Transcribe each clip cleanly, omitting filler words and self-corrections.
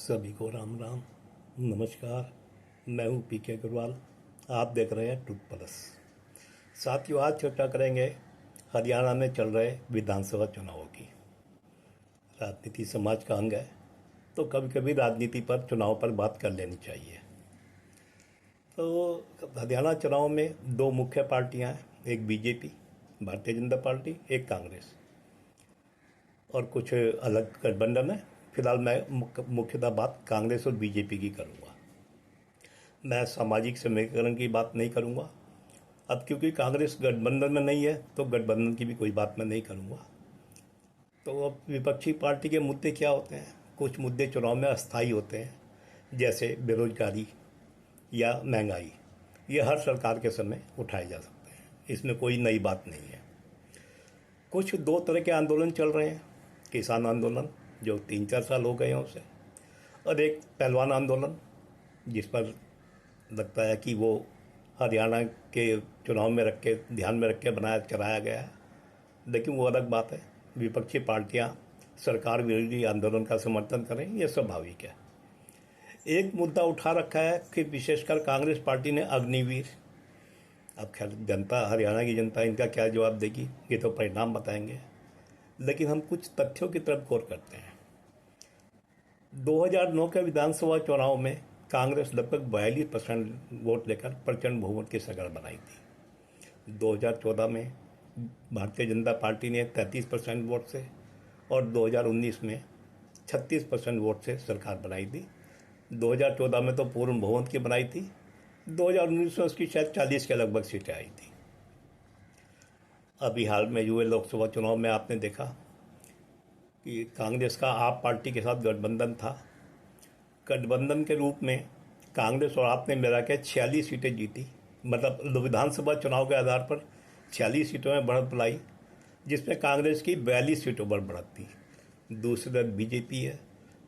सभी को राम राम। नमस्कार। मैं हूं पीके अग्रवाल। आप देख रहे हैं ट्रुथ प्लस। साथियों, आज चर्चा करेंगे हरियाणा में चल रहे विधानसभा चुनावों की। राजनीति समाज का अंग है, तो कभी कभी राजनीति पर, चुनाव पर बात कर लेनी चाहिए। तो हरियाणा चुनाव में दो मुख्य पार्टियां हैं, एक बीजेपी भारतीय जनता पार्टी, एक कांग्रेस, और कुछ अलग गठबंधन है। फिलहाल मैं मुख्यतः बात कांग्रेस और बीजेपी की करूंगा। मैं सामाजिक समीकरण की बात नहीं करूंगा। अब क्योंकि कांग्रेस गठबंधन में नहीं है, तो गठबंधन की भी कोई बात मैं नहीं करूंगा। तो अब विपक्षी पार्टी के मुद्दे क्या होते हैं? कुछ मुद्दे चुनाव में अस्थायी होते हैं, जैसे बेरोजगारी या महंगाई। ये हर सरकार के समय उठाए जा सकते हैं, इसमें कोई नई बात नहीं है। कुछ दो तरह के आंदोलन चल रहे हैं, किसान आंदोलन जो 3-4 साल हो गए हैं उसे, और एक पहलवान आंदोलन जिस पर लगता है कि वो हरियाणा के चुनाव में रख के, ध्यान में रख के बनाया चलाया गया है। लेकिन वो अलग बात है। विपक्षी पार्टियां सरकार विरोधी आंदोलन का समर्थन करें, यह स्वाभाविक है। एक मुद्दा उठा रखा है कि विशेषकर कांग्रेस पार्टी ने अग्निवीर। अब खैर जनता, हरियाणा की जनता इनका क्या जवाब देगी, ये तो परिणाम बताएंगे। लेकिन हम कुछ तथ्यों की तरफ गौर करते हैं। 2009 के विधानसभा चुनाव में कांग्रेस लगभग 42% वोट लेकर प्रचंड बहुमत की सरकार बनाई थी। 2014 में भारतीय जनता पार्टी ने 33% वोट से, और 2019 में 36% वोट से सरकार बनाई थी। 2014 में तो पूर्ण बहुमत की बनाई थी, 2019 में उसकी शायद 40 के लगभग सीटें आई थी। अभी हाल में हुए लोकसभा चुनाव में आपने देखा कि कांग्रेस का आप पार्टी के साथ गठबंधन था। गठबंधन के रूप में कांग्रेस और आप ने मिला के 46 सीटें जीती। मतलब विधानसभा चुनाव के आधार पर 46 सीटों में बढ़त लाई, जिसमें कांग्रेस की 42 सीटों पर बढ़त थी। दूसरी तरफ बीजेपी है,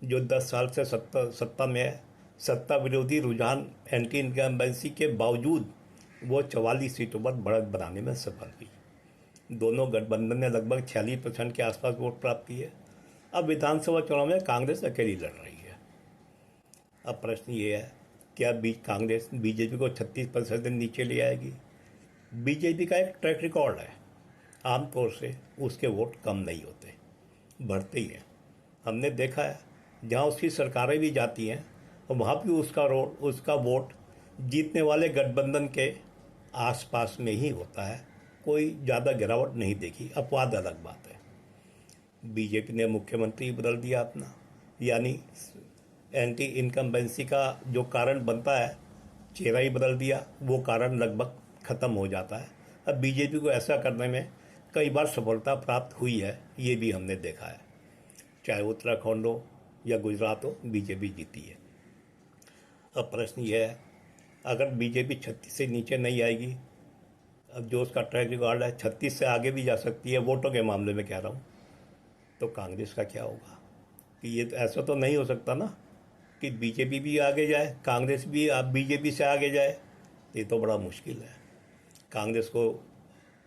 जो 10 साल से सत्ता में है। सत्ता विरोधी रुझान, एंटी इनकम्बेंसी के बावजूद वो 44 सीटों पर बढ़त बनाने में सफल हुई। दोनों गठबंधन ने लगभग 46% के आसपास वोट प्राप्त किए। अब विधानसभा चुनाव में कांग्रेस अकेली लड़ रही है। अब प्रश्न ये है, क्या कांग्रेस बीजेपी को 36% से नीचे ले आएगी? बीजेपी का एक ट्रैक रिकॉर्ड है, आमतौर से उसके वोट कम नहीं होते, बढ़ते ही हैं। हमने देखा है, जहाँ उसकी सरकारें भी जाती हैं वहाँ भी उसका वोट जीतने वाले गठबंधन के आसपास में ही होता है। कोई ज़्यादा गिरावट नहीं देखी। अपवाद अलग बात है। बीजेपी ने मुख्यमंत्री बदल दिया अपना, यानी एंटी इनकम्बेंसी का जो कारण बनता है, चेहरा ही बदल दिया। वो कारण लगभग ख़त्म हो जाता है। अब बीजेपी को ऐसा करने में कई बार सफलता प्राप्त हुई है, ये भी हमने देखा है। चाहे उत्तराखंड हो या गुजरात हो, बीजेपी जीती है। अब प्रश्न ये है, अगर बीजेपी 36 से नीचे नहीं आएगी, अब जो उसका ट्रैक रिकॉर्ड है 36 से आगे भी जा सकती है, वोटों के मामले में कह रहा हूँ, तो कांग्रेस का क्या होगा? कि ये तो ऐसा तो नहीं हो सकता ना कि बीजेपी भी आगे जाए, कांग्रेस भी बीजेपी से आगे जाए। ये तो बड़ा मुश्किल है। कांग्रेस को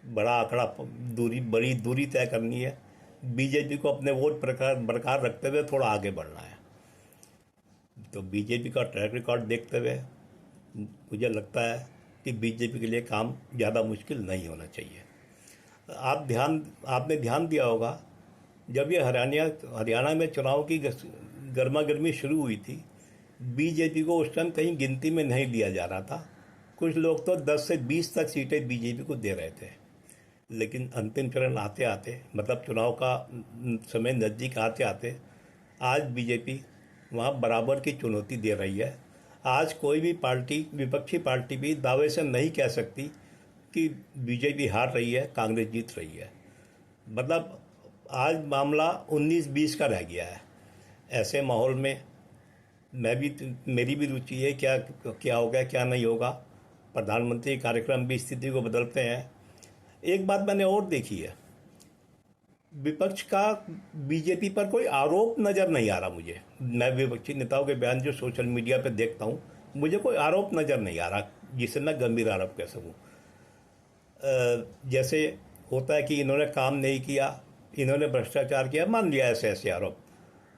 बड़ा आंकड़ा, बड़ी दूरी तय करनी है। बीजेपी को अपने वोट बरकरार रखते हुए थोड़ा आगे बढ़ना है। तो बीजेपी का ट्रैक रिकॉर्ड देखते हुए मुझे लगता है कि बीजेपी के लिए काम ज़्यादा मुश्किल नहीं होना चाहिए। आपने ध्यान दिया होगा, जब ये हरियाणा में चुनाव की गर्मा गर्मी शुरू हुई थी, बीजेपी को उस टाइम कहीं गिनती में नहीं लिया जा रहा था। कुछ लोग तो 10 से 20 तक सीटें बीजेपी को दे रहे थे। लेकिन अंतिम चरण आते आते, मतलब चुनाव का समय नज़दीक आते आते, आज बीजेपी वहाँ बराबर की चुनौती दे रही है। आज कोई भी पार्टी, विपक्षी पार्टी भी दावे से नहीं कह सकती कि बीजेपी हार रही है, कांग्रेस जीत रही है। मतलब आज मामला 19-20 का रह गया है। ऐसे माहौल में मेरी भी रुचि है, क्या होगा क्या नहीं होगा। प्रधानमंत्री कार्यक्रम भी स्थिति को बदलते हैं। एक बात मैंने और देखी है, विपक्ष का बीजेपी पर कोई आरोप नज़र नहीं आ रहा मुझे। मैं विपक्षी नेताओं के बयान जो सोशल मीडिया पे देखता हूँ, मुझे कोई आरोप नज़र नहीं आ रहा जिसे मैं गंभीर आरोप कह सकूँ। जैसे होता है कि इन्होंने काम नहीं किया, इन्होंने भ्रष्टाचार किया, मान लिया ऐसे ऐसे आरोप,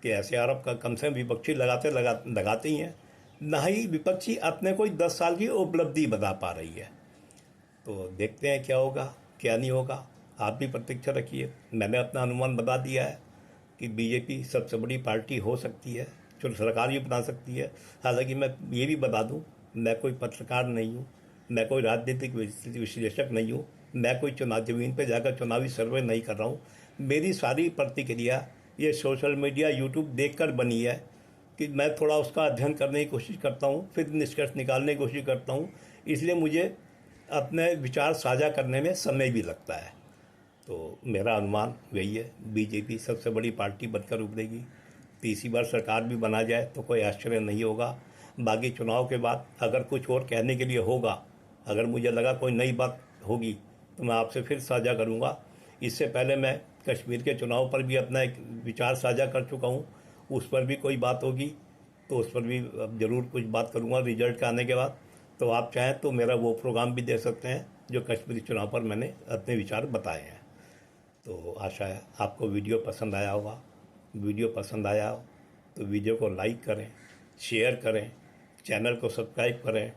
कि ऐसे आरोप का कम से कम विपक्षी लगाते ही हैं, ना ही विपक्षी अपने कोई 10 साल की उपलब्धि बता पा रही है। तो देखते हैं क्या होगा क्या नहीं होगा। आप भी प्रतीक्षा रखिए। मैंने अपना अनुमान बता दिया है कि बीजेपी सबसे बड़ी पार्टी हो सकती है, जो सरकार भी बना सकती है। हालांकि मैं ये भी बता दूं, मैं कोई पत्रकार नहीं हूं, मैं कोई राजनीतिक विश्लेषक नहीं हूं, मैं कोई चुनाव ज़मीन पर जाकर चुनावी सर्वे नहीं कर रहा हूं। मेरी सारी प्रतिक्रिया ये सोशल मीडिया यूट्यूब देखकर बनी है कि मैं थोड़ा उसका अध्ययन करने की कोशिश करता हूँ, फिर निष्कर्ष निकालने की कोशिश करता हूँ। इसलिए मुझे अपने विचार साझा करने में समय भी लगता है। तो मेरा अनुमान वही है, बीजेपी सबसे बड़ी पार्टी बनकर उभरेगी। तीसरी बार सरकार भी बना जाए तो कोई आश्चर्य नहीं होगा। बाकी चुनाव के बाद अगर कुछ और कहने के लिए होगा, अगर मुझे लगा कोई नई बात होगी तो मैं आपसे फिर साझा करूँगा। इससे पहले मैं कश्मीर के चुनाव पर भी अपना एक विचार साझा कर चुका हूँ, उस पर भी कोई बात होगी तो उस पर भी अब ज़रूर कुछ बात करूँगा रिजल्ट के आने के बाद। तो आप चाहें तो मेरा वो प्रोग्राम भी दे सकते हैं जो कश्मीरी चुनाव पर मैंने अपने विचार बताए हैं। तो आशा है आपको वीडियो पसंद आया होगा। वीडियो पसंद आया हो तो वीडियो को लाइक करें, शेयर करें, चैनल को सब्सक्राइब करें।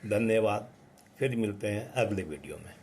धन्यवाद। फिर मिलते हैं अगले वीडियो में।